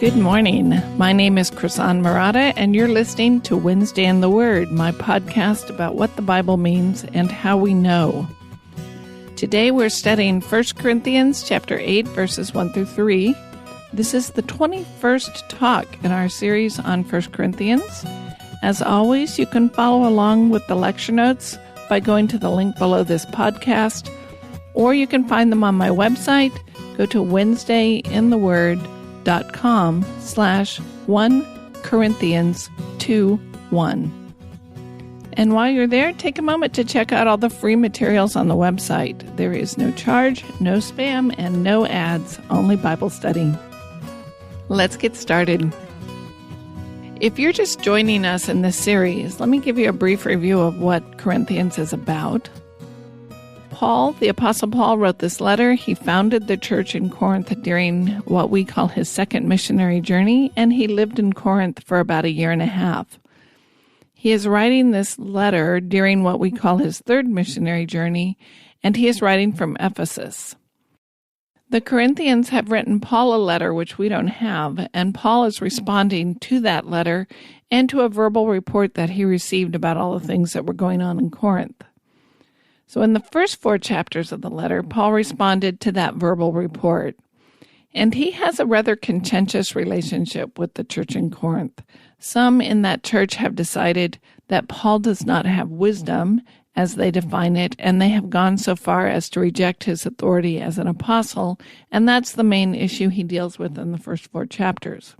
Good morning. My name is Krisan Marotta, and you're listening to Wednesday in the Word, my podcast about what the Bible means and how we know. Today we're studying 1 Corinthians chapter 8, verses 1 through 3. This is the 21st talk in our series on 1 Corinthians. As always, you can follow along with the lecture notes by going to the link below this podcast, or you can find them on my website. Go to WednesdayInTheWord.com/1Corinthians2:1. And while you're there, take a moment to check out all the free materials on the website. There is no charge, no spam, and no ads, only Bible study. Let's get started. If you're just joining us in this series, let me give you a brief review of what Corinthians is about. Paul, the Apostle Paul, wrote this letter. He founded the church in Corinth during what we call his second missionary journey, and he lived in Corinth for about a year and a half. He is writing this letter during what we call his third missionary journey, and he is writing from Ephesus. The Corinthians have written Paul a letter which we don't have, and Paul is responding to that letter and to a verbal report that he received about all the things that were going on in Corinth. So in the first 4 chapters of the letter, Paul responded to that verbal report. And he has a rather contentious relationship with the church in Corinth. Some in that church have decided that Paul does not have wisdom, as they define it, and they have gone so far as to reject his authority as an apostle, and that's the main issue he deals with in the first 4 chapters.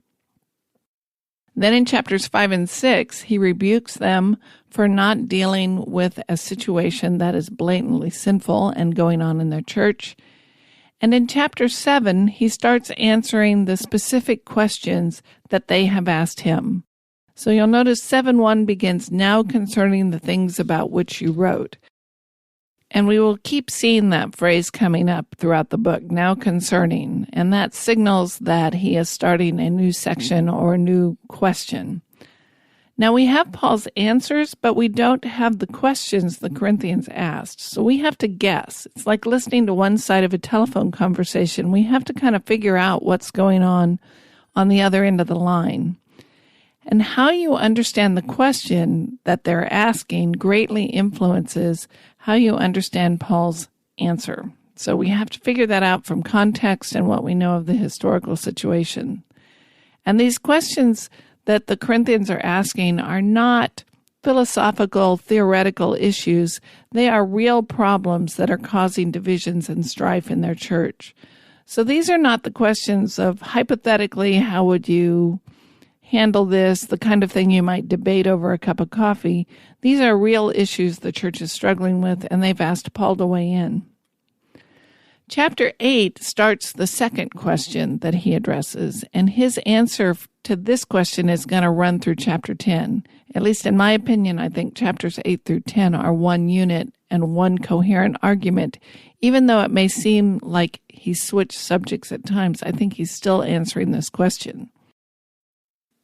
Then in chapters 5 and 6, he rebukes them for not dealing with a situation that is blatantly sinful and going on in their church. And in chapter 7, he starts answering the specific questions that they have asked him. So you'll notice 7:1 begins, "Now concerning the things about which you wrote." And we will keep seeing that phrase coming up throughout the book, "now concerning," and that signals that he is starting a new section or a new question. Now we have Paul's answers, but we don't have the questions the Corinthians asked, so we have to guess. It's like listening to one side of a telephone conversation. We have to kind of figure out what's going on the other end of the line. And how you understand the question that they're asking greatly influences how you understand Paul's answer. So we have to figure that out from context and what we know of the historical situation. And these questions that the Corinthians are asking are not philosophical, theoretical issues. They are real problems that are causing divisions and strife in their church. So these are not the questions of hypothetically, how would you handle this, the kind of thing you might debate over a cup of coffee. These are real issues the church is struggling with, and they've asked Paul to weigh in. Chapter 8 starts the second question that he addresses, and his answer to this question is going to run through chapter 10. At least in my opinion, I think chapters 8 through 10 are one unit and one coherent argument. Even though it may seem like he switched subjects at times, I think he's still answering this question.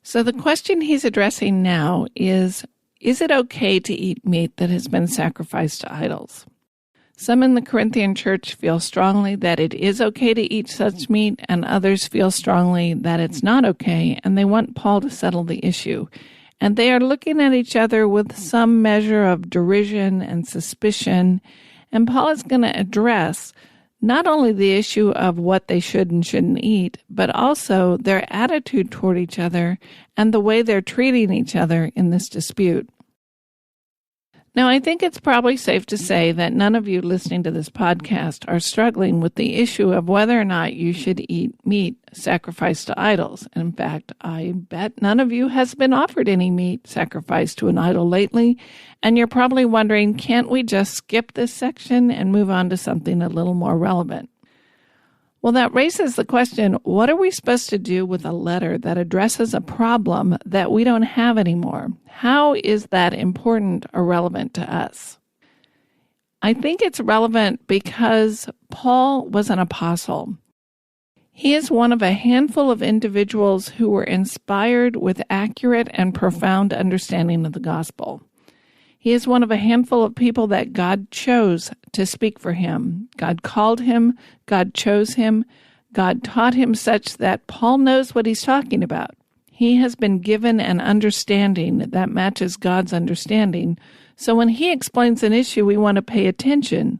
So the question he's addressing now is it okay to eat meat that has been sacrificed to idols? Some in the Corinthian church feel strongly that it is okay to eat such meat, and others feel strongly that it's not okay, and they want Paul to settle the issue. And they are looking at each other with some measure of derision and suspicion, and Paul is going to address not only the issue of what they should and shouldn't eat, but also their attitude toward each other and the way they're treating each other in this dispute. Now, I think it's probably safe to say that none of you listening to this podcast are struggling with the issue of whether or not you should eat meat sacrificed to idols. In fact, I bet none of you has been offered any meat sacrificed to an idol lately, and you're probably wondering, can't we just skip this section and move on to something a little more relevant? Well, that raises the question, what are we supposed to do with a letter that addresses a problem that we don't have anymore? How is that important or relevant to us? I think it's relevant because Paul was an apostle. He is one of a handful of individuals who were inspired with accurate and profound understanding of the gospel. He is one of a handful of people that God chose to speak for him. God called him, God chose him, God taught him such that Paul knows what he's talking about. He has been given an understanding that matches God's understanding. So when he explains an issue, we want to pay attention.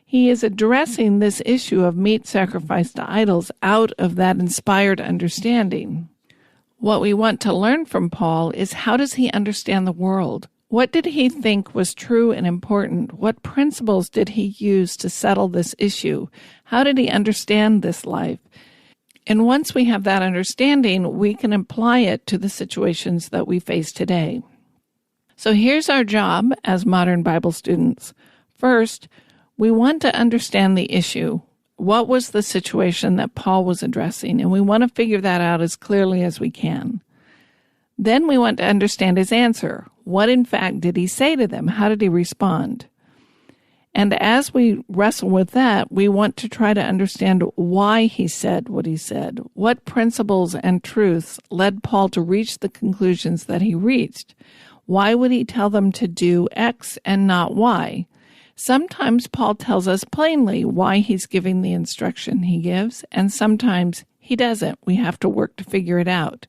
He is addressing this issue of meat sacrificed to idols out of that inspired understanding. What we want to learn from Paul is, how does he understand the world? What did he think was true and important? What principles did he use to settle this issue? How did he understand this life? And once we have that understanding, we can apply it to the situations that we face today. So here's our job as modern Bible students. First, we want to understand the issue. What was the situation that Paul was addressing? And we want to figure that out as clearly as we can. Then we want to understand his answer. What, in fact, did he say to them? How did he respond? And as we wrestle with that, we want to try to understand why he said what he said. What principles and truths led Paul to reach the conclusions that he reached? Why would he tell them to do X and not Y? Sometimes Paul tells us plainly why he's giving the instruction he gives, and sometimes he doesn't. We have to work to figure it out.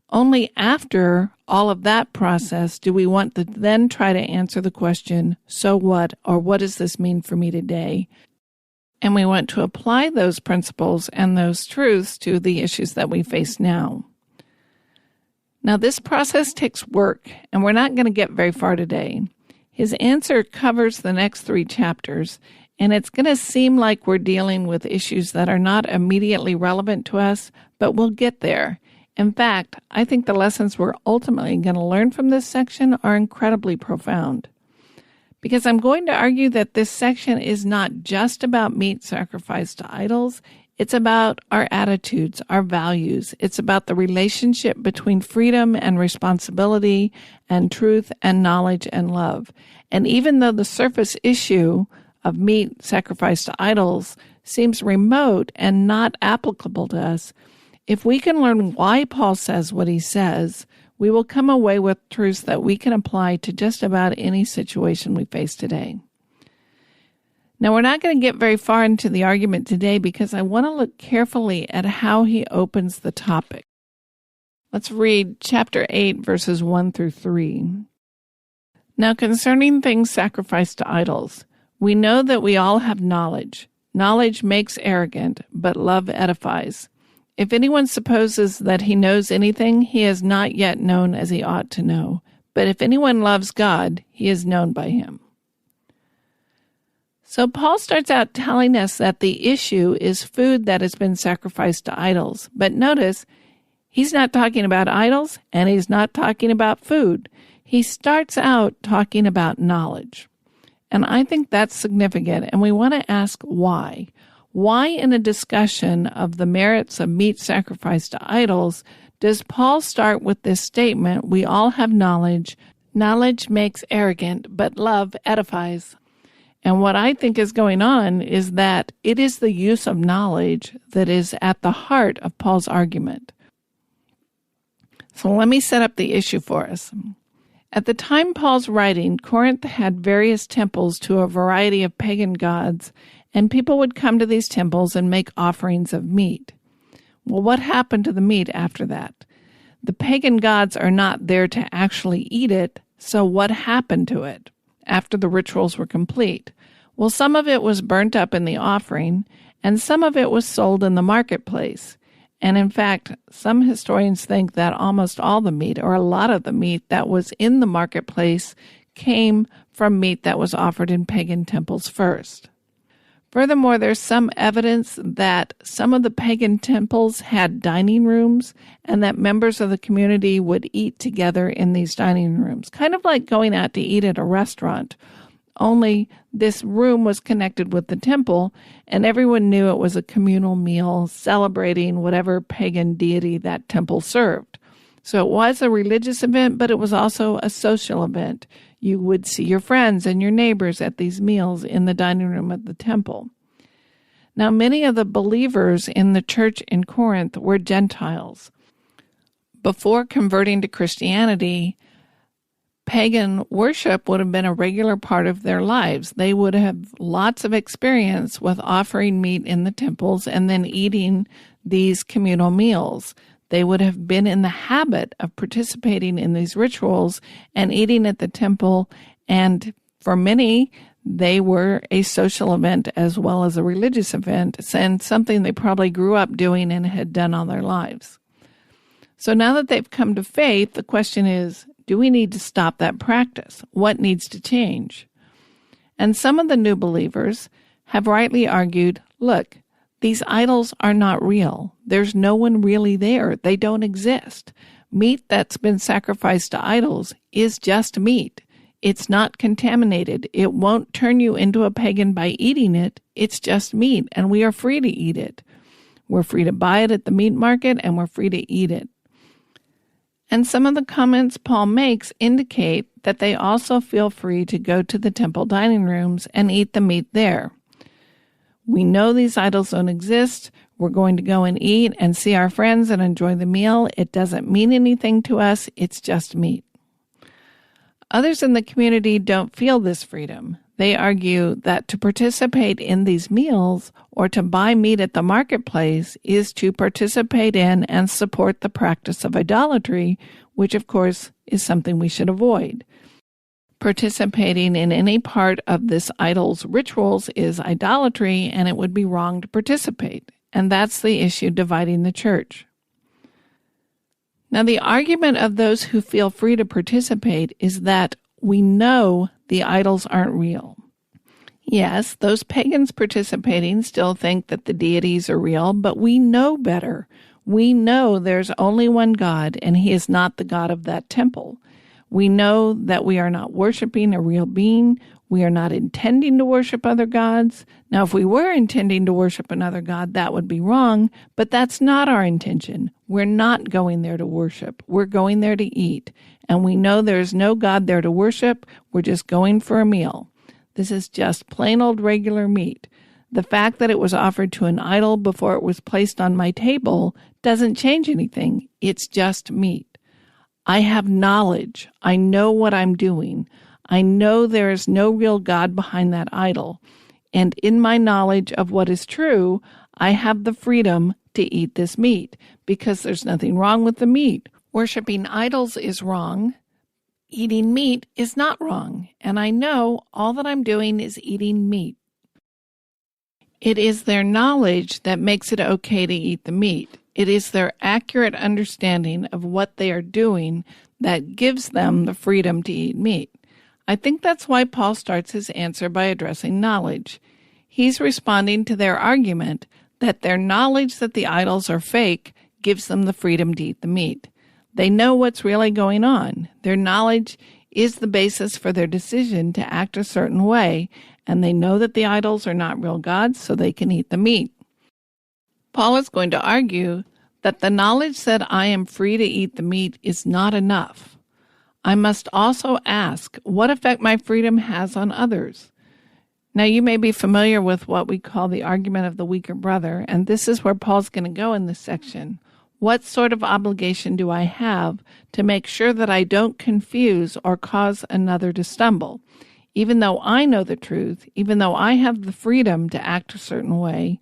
Only after all of that process do we want to then try to answer the question, so what, or what does this mean for me today? And we want to apply those principles and those truths to the issues that we face now. Now, this process takes work, and we're not going to get very far today. His answer covers the next 3 chapters, and it's going to seem like we're dealing with issues that are not immediately relevant to us, but we'll get there. In fact, I think the lessons we're ultimately going to learn from this section are incredibly profound. Because I'm going to argue that this section is not just about meat sacrificed to idols. It's about our attitudes, our values. It's about the relationship between freedom and responsibility and truth and knowledge and love. And even though the surface issue of meat sacrificed to idols seems remote and not applicable to us, if we can learn why Paul says what he says, we will come away with truths that we can apply to just about any situation we face today. Now, we're not going to get very far into the argument today because I want to look carefully at how he opens the topic. Let's read chapter 8, verses 1 through 3. Now, concerning things sacrificed to idols, we know that we all have knowledge. Knowledge makes arrogant, but love edifies. If anyone supposes that he knows anything, he is not yet known as he ought to know. But if anyone loves God, he is known by him. So Paul starts out telling us that the issue is food that has been sacrificed to idols. But notice, he's not talking about idols, and he's not talking about food. He starts out talking about knowledge. And I think that's significant, and we want to ask why. Why, in a discussion of the merits of meat sacrificed to idols, does Paul start with this statement, we all have knowledge. Knowledge makes arrogant, but love edifies. And what I think is going on is that it is the use of knowledge that is at the heart of Paul's argument. So let me set up the issue for us. At the time Paul's writing, Corinth had various temples to a variety of pagan gods, and people would come to these temples and make offerings of meat. Well, what happened to the meat after that? The pagan gods are not there to actually eat it, so what happened to it after the rituals were complete? Well, some of it was burnt up in the offering, and some of it was sold in the marketplace. And in fact, some historians think that almost all the meat, or a lot of the meat that was in the marketplace, came from meat that was offered in pagan temples first. Furthermore, there's some evidence that some of the pagan temples had dining rooms and that members of the community would eat together in these dining rooms, kind of like going out to eat at a restaurant. Only this room was connected with the temple, and everyone knew it was a communal meal celebrating whatever pagan deity that temple served. So it was a religious event, but it was also a social event. You would see your friends and your neighbors at these meals in the dining room of the temple. Now, many of the believers in the church in Corinth were Gentiles. Before converting to Christianity, pagan worship would have been a regular part of their lives. They would have lots of experience with offering meat in the temples and then eating these communal meals. They would have been in the habit of participating in these rituals and eating at the temple, and for many, they were a social event as well as a religious event, and something they probably grew up doing and had done all their lives. So now that they've come to faith, the question is, do we need to stop that practice? What needs to change? And some of the new believers have rightly argued, look, these idols are not real. There's no one really there. They don't exist. Meat that's been sacrificed to idols is just meat. It's not contaminated. It won't turn you into a pagan by eating it. It's just meat, and we are free to eat it. We're free to buy it at the meat market, and we're free to eat it. And some of the comments Paul makes indicate that they also feel free to go to the temple dining rooms and eat the meat there. We know these idols don't exist. We're going to go and eat and see our friends and enjoy the meal. It doesn't mean anything to us. It's just meat. Others in the community don't feel this freedom. They argue that to participate in these meals or to buy meat at the marketplace is to participate in and support the practice of idolatry, which of course is something we should avoid. Participating in any part of this idol's rituals is idolatry, and it would be wrong to participate. And that's the issue dividing the church. Now, the argument of those who feel free to participate is that we know the idols aren't real. Yes, those pagans participating still think that the deities are real, but we know better. We know there's only one God, and he is not the God of that temple. We know that we are not worshiping a real being. We are not intending to worship other gods. Now, if we were intending to worship another god, that would be wrong, but that's not our intention. We're not going there to worship. We're going there to eat. And we know there's no God there to worship. We're just going for a meal. This is just plain old regular meat. The fact that it was offered to an idol before it was placed on my table doesn't change anything. It's just meat. I have knowledge. I know what I'm doing. I know there is no real God behind that idol. And in my knowledge of what is true, I have the freedom to eat this meat because there's nothing wrong with the meat. Worshipping idols is wrong. Eating meat is not wrong. And I know all that I'm doing is eating meat. It is their knowledge that makes it okay to eat the meat. It is their accurate understanding of what they are doing that gives them the freedom to eat meat. I think that's why Paul starts his answer by addressing knowledge. He's responding to their argument that their knowledge that the idols are fake gives them the freedom to eat the meat. They know what's really going on. Their knowledge is the basis for their decision to act a certain way, and they know that the idols are not real gods, so they can eat the meat. Paul is going to argue that the knowledge that I am free to eat the meat is not enough. I must also ask what effect my freedom has on others. Now, you may be familiar with what we call the argument of the weaker brother, and this is where Paul's going to go in this section. What sort of obligation do I have to make sure that I don't confuse or cause another to stumble? Even though I know the truth, even though I have the freedom to act a certain way,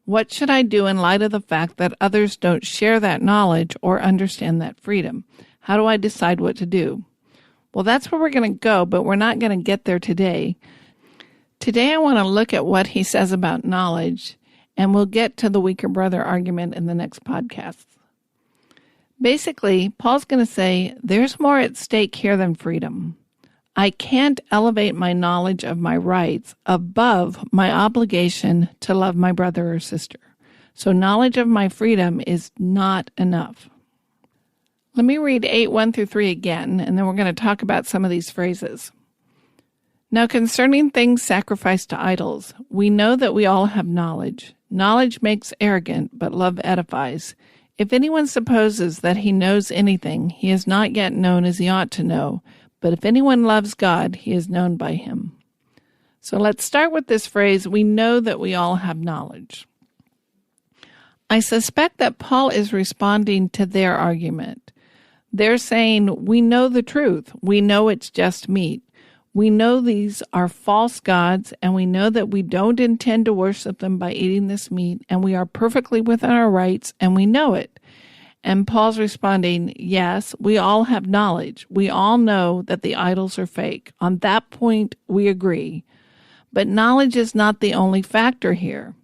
what should I do in light of the fact that others don't share that knowledge or understand that freedom? How do I decide what to do? Well, that's where we're going to go, but we're not going to get there today. Today, I want to look at what he says about knowledge, and we'll get to the weaker brother argument in the next podcast. Basically, Paul's going to say, there's more at stake here than freedom. I can't elevate my knowledge of my rights above my obligation to love my brother or sister. So knowledge of my freedom is not enough. Let me read 8:1-3 again, and then we're going to talk about some of these phrases. Now concerning things sacrificed to idols, we know that we all have knowledge. Knowledge makes arrogant, but love edifies. If anyone supposes that he knows anything, he is not yet known as he ought to know. But if anyone loves God, he is known by him. So let's start with this phrase, we know that we all have knowledge. I suspect that Paul is responding to their argument. They're saying, we know the truth. We know it's just meat. We know these are false gods, and we know that we don't intend to worship them by eating this meat, and we are perfectly within our rights, and we know it. And Paul's responding, yes, we all have knowledge. We all know that the idols are fake. On that point, we agree. But knowledge is not the only factor here.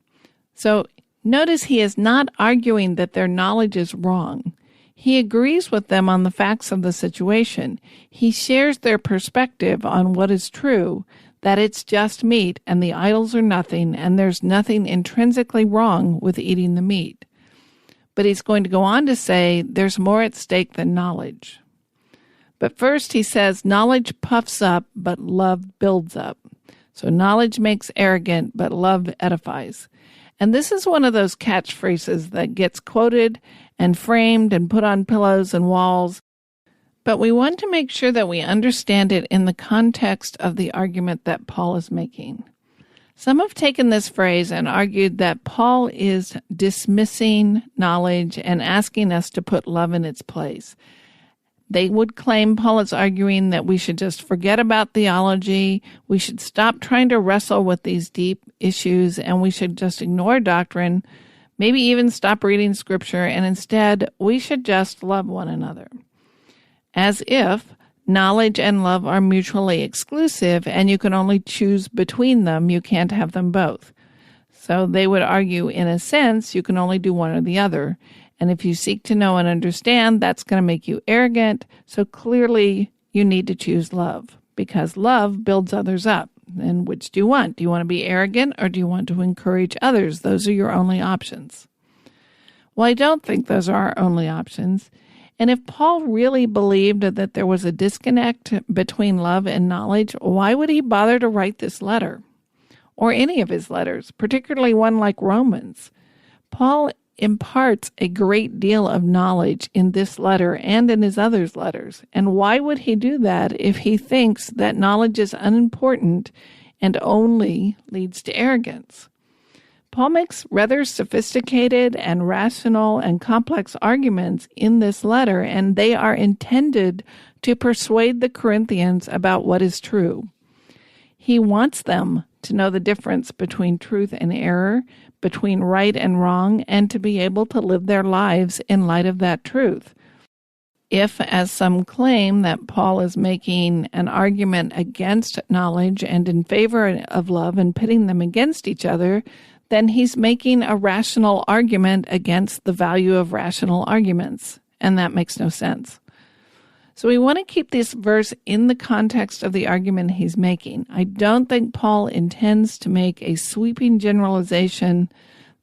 So notice he is not arguing that their knowledge is wrong. He agrees with them on the facts of the situation. He shares their perspective on what is true, that it's just meat and the idols are nothing, and there's nothing intrinsically wrong with eating the meat. But he's going to go on to say there's more at stake than knowledge. But first he says knowledge puffs up, but love builds up. So knowledge makes arrogant, but love edifies. And this is one of those catchphrases that gets quoted and framed and put on pillows and walls. But we want to make sure that we understand it in the context of the argument that Paul is making. Some have taken this phrase and argued that Paul is dismissing knowledge and asking us to put love in its place. They would claim Paul is arguing that we should just forget about theology, we should stop trying to wrestle with these deep issues, and we should just ignore doctrine, maybe even stop reading Scripture, and instead we should just love one another. As if knowledge and love are mutually exclusive and you can only choose between them, you can't have them both. So they would argue, in a sense, you can only do one or the other. And if you seek to know and understand, that's going to make you arrogant. So clearly you need to choose love, because love builds others up. And which do you want? Do you want to be arrogant, or do you want to encourage others? Those are your only options. Well, I don't think those are our only options. And if Paul really believed that there was a disconnect between love and knowledge, why would he bother to write this letter? Or any of his letters, particularly one like Romans? Paul imparts a great deal of knowledge in this letter and in his other letters. And why would he do that if he thinks that knowledge is unimportant and only leads to arrogance? Paul makes rather sophisticated and rational and complex arguments in this letter, and they are intended to persuade the Corinthians about what is true. He wants them to know the difference between truth and error, between right and wrong, and to be able to live their lives in light of that truth. If, as some claim, that Paul is making an argument against knowledge and in favor of love and pitting them against each other, then he's making a rational argument against the value of rational arguments, and that makes no sense. So we want to keep this verse in the context of the argument he's making. I don't think Paul intends to make a sweeping generalization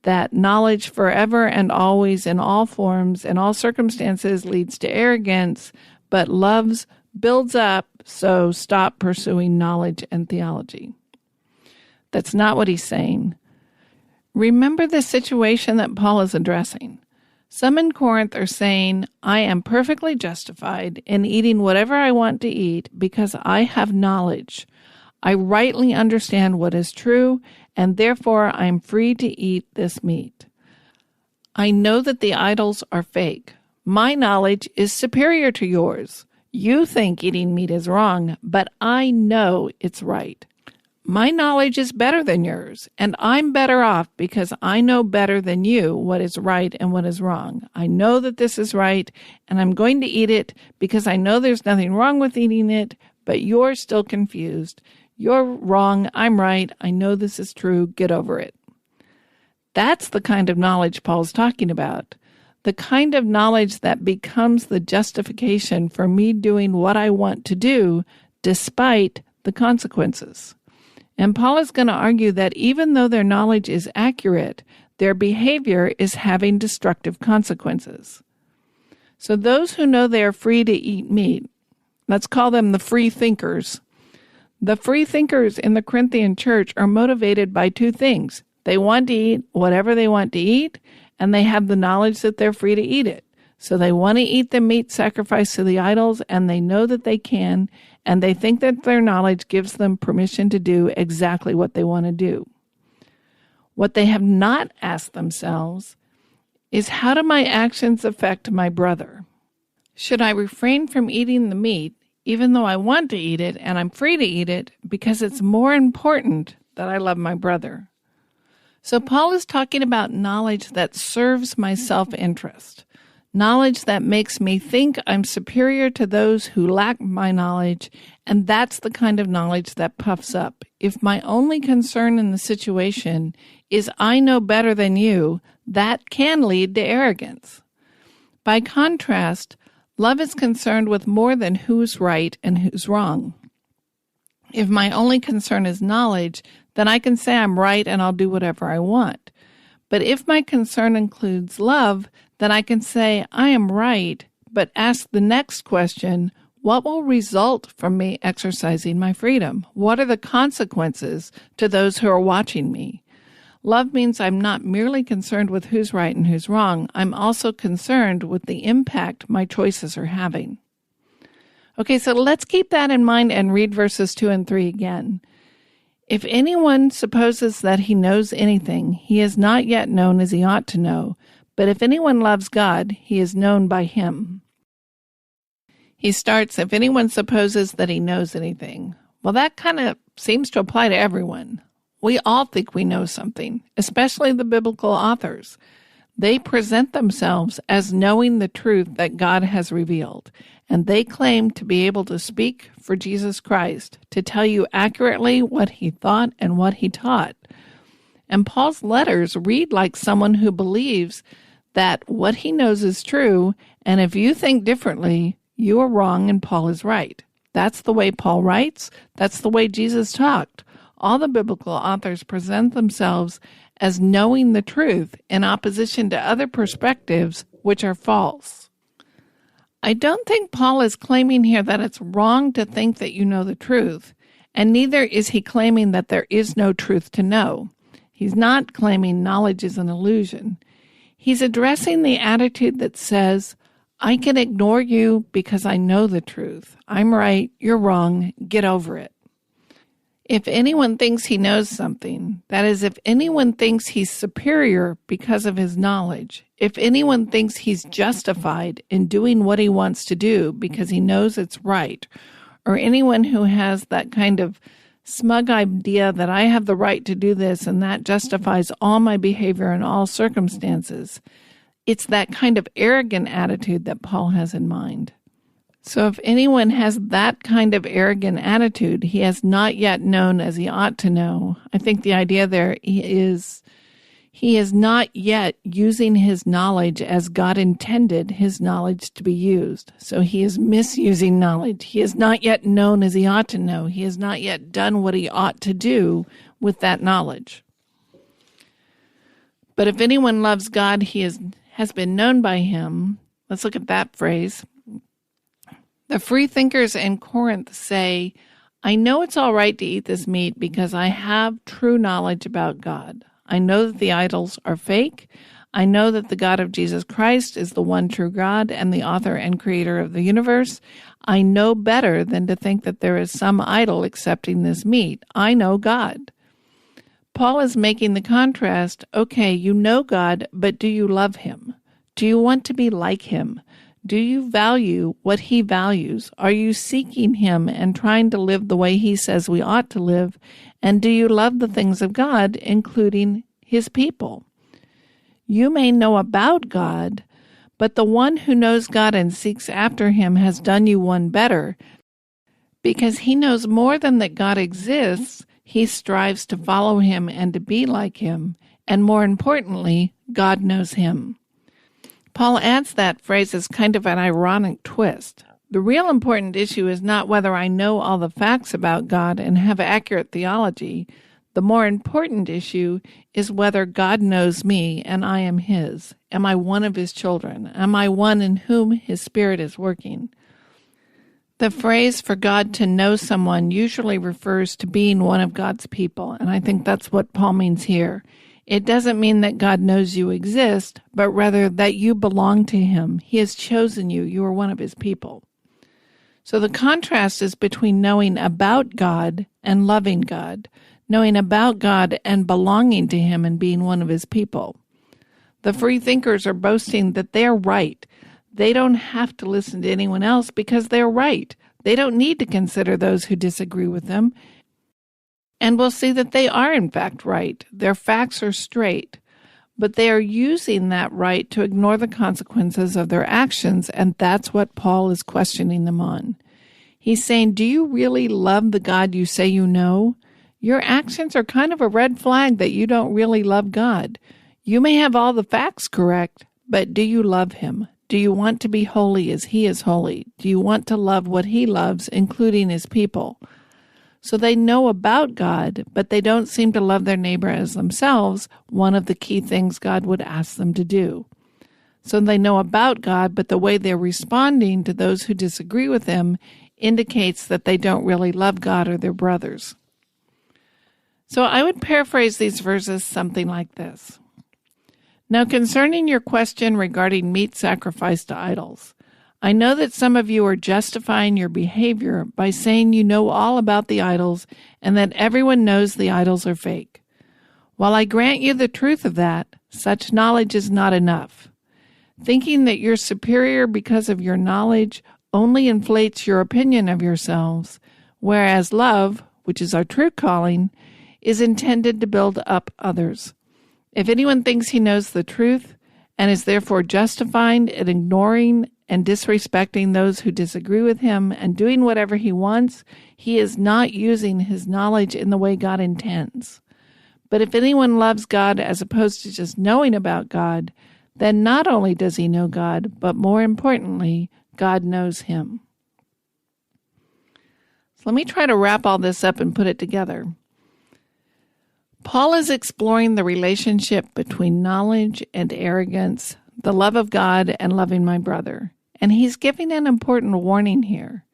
that knowledge forever and always in all forms, in all circumstances, leads to arrogance, but love builds up, so stop pursuing knowledge and theology. That's not what he's saying. Remember the situation that Paul is addressing. Some in Corinth are saying, I am perfectly justified in eating whatever I want to eat because I have knowledge. I rightly understand what is true, and therefore I am free to eat this meat. I know that the idols are fake. My knowledge is superior to yours. You think eating meat is wrong, but I know it's right. My knowledge is better than yours, and I'm better off because I know better than you what is right and what is wrong. I know that this is right, and I'm going to eat it because I know there's nothing wrong with eating it, but you're still confused. You're wrong, I'm right, I know this is true, get over it. That's the kind of knowledge Paul's talking about. The kind of knowledge that becomes the justification for me doing what I want to do despite the consequences. And Paul is going to argue that even though their knowledge is accurate, their behavior is having destructive consequences. So those who know they are free to eat meat, let's call them the free thinkers. The free thinkers in the Corinthian church are motivated by two things. They want to eat whatever they want to eat, and they have the knowledge that they're free to eat it. So they want to eat the meat sacrificed to the idols, and they know that they can, and they think that their knowledge gives them permission to do exactly what they want to do. What they have not asked themselves is, how do my actions affect my brother? Should I refrain from eating the meat, even though I want to eat it and I'm free to eat it, because it's more important that I love my brother? So Paul is talking about knowledge that serves my self-interest, knowledge that makes me think I'm superior to those who lack my knowledge, and that's the kind of knowledge that puffs up. If my only concern in the situation is I know better than you, that can lead to arrogance. By contrast, love is concerned with more than who's right and who's wrong. If my only concern is knowledge, then I can say I'm right and I'll do whatever I want. But if my concern includes love, then I can say I am right, but ask the next question, what will result from me exercising my freedom? What are the consequences to those who are watching me? Love means I'm not merely concerned with who's right and who's wrong. I'm also concerned with the impact my choices are having. Okay, so let's keep that in mind and read verses 2 and 3 again. If anyone supposes that he knows anything, he is not yet known as he ought to know. But if anyone loves God, he is known by him. He starts, if anyone supposes that he knows anything. Well, that kind of seems to apply to everyone. We all think we know something, especially the biblical authors. They present themselves as knowing the truth that God has revealed, and they claim to be able to speak for Jesus Christ, to tell you accurately what he thought and what he taught. And Paul's letters read like someone who believes that what he knows is true, and if you think differently, you are wrong and Paul is right. That's the way Paul writes. That's the way Jesus talked. All the biblical authors present themselves as knowing the truth in opposition to other perspectives which are false. I don't think Paul is claiming here that it's wrong to think that you know the truth, and neither is he claiming that there is no truth to know. He's not claiming knowledge is an illusion. He's addressing the attitude that says, I can ignore you because I know the truth. I'm right, you're wrong, get over it. If anyone thinks he knows something, that is, if anyone thinks he's superior because of his knowledge, if anyone thinks he's justified in doing what he wants to do because he knows it's right, or anyone who has that kind of smug idea that I have the right to do this and that justifies all my behavior in all circumstances, it's that kind of arrogant attitude that Paul has in mind. So if anyone has that kind of arrogant attitude, he has not yet known as he ought to know. I think the idea there is he is not yet using his knowledge as God intended his knowledge to be used. So he is misusing knowledge. He is not yet known as he ought to know. He has not yet done what he ought to do with that knowledge. But if anyone loves God, he has been known by him. Let's look at that phrase. The free thinkers in Corinth say, I know it's all right to eat this meat because I have true knowledge about God. I know that the idols are fake. I know that the God of Jesus Christ is the one true God and the author and creator of the universe. I know better than to think that there is some idol accepting this meat. I know God. Paul is making the contrast, okay, you know God, but do you love him? Do you want to be like him? Do you value what he values? Are you seeking him and trying to live the way he says we ought to live? And do you love the things of God, including his people? You may know about God, but the one who knows God and seeks after him has done you one better. Because he knows more than that God exists, he strives to follow him and to be like him. And more importantly, God knows him. Paul adds that phrase as kind of an ironic twist. The real important issue is not whether I know all the facts about God and have accurate theology. The more important issue is whether God knows me and I am his. Am I one of his children? Am I one in whom his Spirit is working? The phrase for God to know someone usually refers to being one of God's people, and I think that's what Paul means here. It doesn't mean that God knows you exist, but rather that you belong to him. He has chosen you. You are one of his people. So the contrast is between knowing about God and loving God, knowing about God and belonging to him and being one of his people. The free thinkers are boasting that they're right, They don't have to listen to anyone else because they're right. They don't need to consider those who disagree with them. And we'll see that they are in fact right. Their facts are straight. But they are using that right to ignore the consequences of their actions, and that's what Paul is questioning them on. He's saying, do you really love the God you say you know? Your actions are kind of a red flag that you don't really love God. You may have all the facts correct, but do you love him? Do you want to be holy as he is holy? Do you want to love what he loves, including his people? So they know about God, but they don't seem to love their neighbor as themselves, one of the key things God would ask them to do. So they know about God, but the way they're responding to those who disagree with them indicates that they don't really love God or their brothers. So I would paraphrase these verses something like this. Now, concerning your question regarding meat sacrificed to idols, I know that some of you are justifying your behavior by saying you know all about the idols and that everyone knows the idols are fake. While I grant you the truth of that, such knowledge is not enough. Thinking that you're superior because of your knowledge only inflates your opinion of yourselves, whereas love, which is our true calling, is intended to build up others. If anyone thinks he knows the truth and is therefore justified in ignoring and disrespecting those who disagree with him and doing whatever he wants, he is not using his knowledge in the way God intends. But if anyone loves God as opposed to just knowing about God, then not only does he know God, but more importantly, God knows him. So let me try to wrap all this up and put it together. Paul is exploring the relationship between knowledge and arrogance, the love of God and loving my brother. And he's giving an important warning here.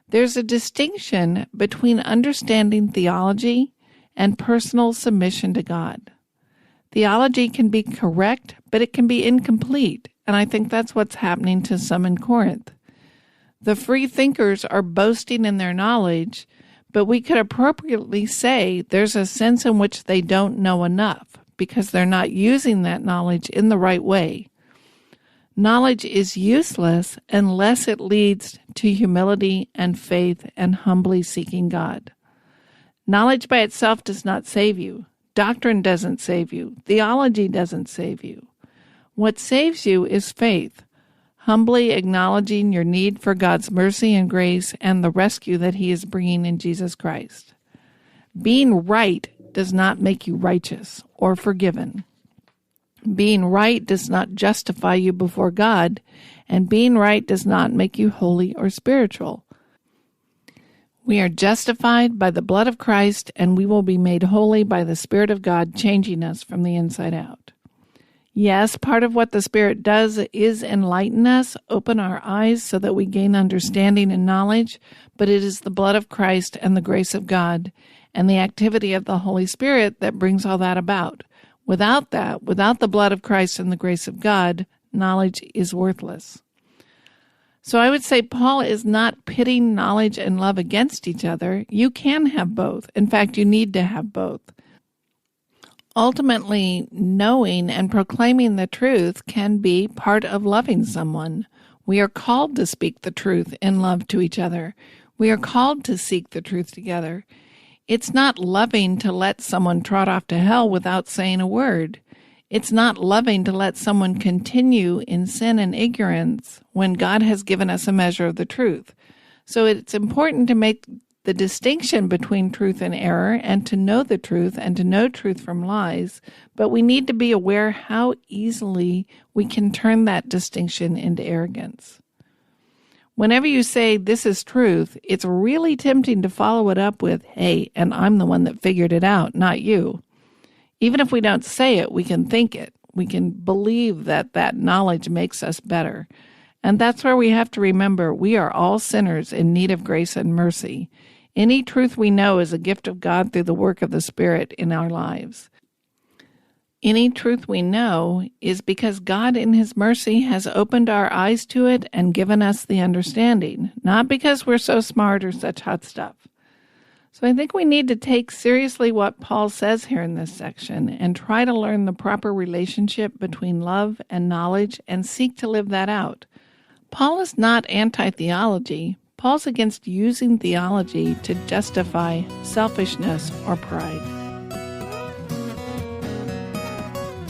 There's a distinction between understanding theology and personal submission to God. Theology can be correct, but it can be incomplete, and I think that's what's happening to some in Corinth. The free thinkers are boasting in their knowledge, but we could appropriately say there's a sense in which they don't know enough because they're not using that knowledge in the right way. Knowledge is useless unless it leads to humility and faith and humbly seeking God. Knowledge by itself does not save you. Doctrine doesn't save you. Theology doesn't save you. What saves you is faith, humbly acknowledging your need for God's mercy and grace and the rescue that he is bringing in Jesus Christ. Being right does not make you righteous or forgiven. Being right does not justify you before God, and being right does not make you holy or spiritual. We are justified by the blood of Christ, and we will be made holy by the Spirit of God changing us from the inside out. Yes, part of what the Spirit does is enlighten us, open our eyes so that we gain understanding and knowledge, but it is the blood of Christ and the grace of God and the activity of the Holy Spirit that brings all that about. Without that, without the blood of Christ and the grace of God, knowledge is worthless. So I would say Paul is not pitting knowledge and love against each other. You can have both. In fact, you need to have both. Ultimately, knowing and proclaiming the truth can be part of loving someone. We are called to speak the truth in love to each other. We are called to seek the truth together. It's not loving to let someone trot off to hell without saying a word. It's not loving to let someone continue in sin and ignorance when God has given us a measure of the truth. So it's important to make the distinction between truth and error and to know the truth and to know truth from lies, but we need to be aware how easily we can turn that distinction into arrogance. Whenever you say this is truth, it's really tempting to follow it up with, hey, and I'm the one that figured it out, not you. Even if we don't say it, we can think it. We can believe that that knowledge makes us better. And that's where we have to remember we are all sinners in need of grace and mercy. Any truth we know is a gift of God through the work of the Spirit in our lives. Any truth we know is because God in His mercy has opened our eyes to it and given us the understanding, not because we're so smart or such hot stuff. So I think we need to take seriously what Paul says here in this section and try to learn the proper relationship between love and knowledge and seek to live that out. Paul is not anti-theology. Paul's against using theology to justify selfishness or pride.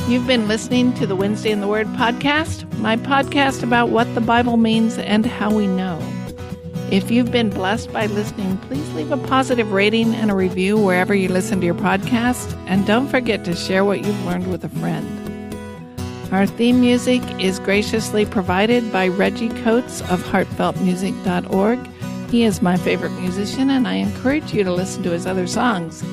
You've been listening to the Wednesday in the Word podcast, my podcast about what the Bible means and how we know. If you've been blessed by listening, please leave a positive rating and a review wherever you listen to your podcast, and don't forget to share what you've learned with a friend. Our theme music is graciously provided by Reggie Coates of heartfeltmusic.org. He is my favorite musician, and I encourage you to listen to his other songs.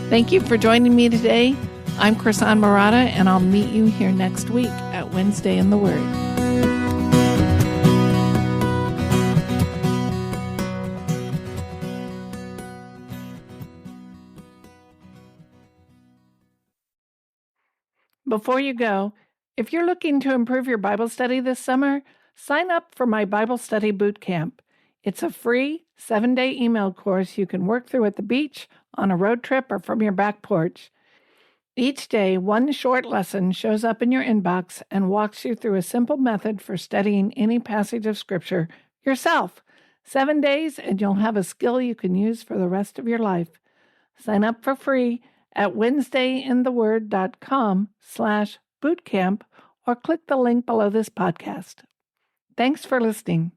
Thank you for joining me today. I'm Krisan Marotta, and I'll meet you here next week at Wednesday in the Word. Before you go, if you're looking to improve your Bible study this summer, sign up for my Bible Study Boot Camp. It's a free 7-day email course you can work through at the beach, on a road trip, or from your back porch. Each day, one short lesson shows up in your inbox and walks you through a simple method for studying any passage of Scripture yourself. 7 days, and you'll have a skill you can use for the rest of your life. Sign up for free at wednesdayintheword.com/bootcamp or click the link below this podcast. Thanks for listening.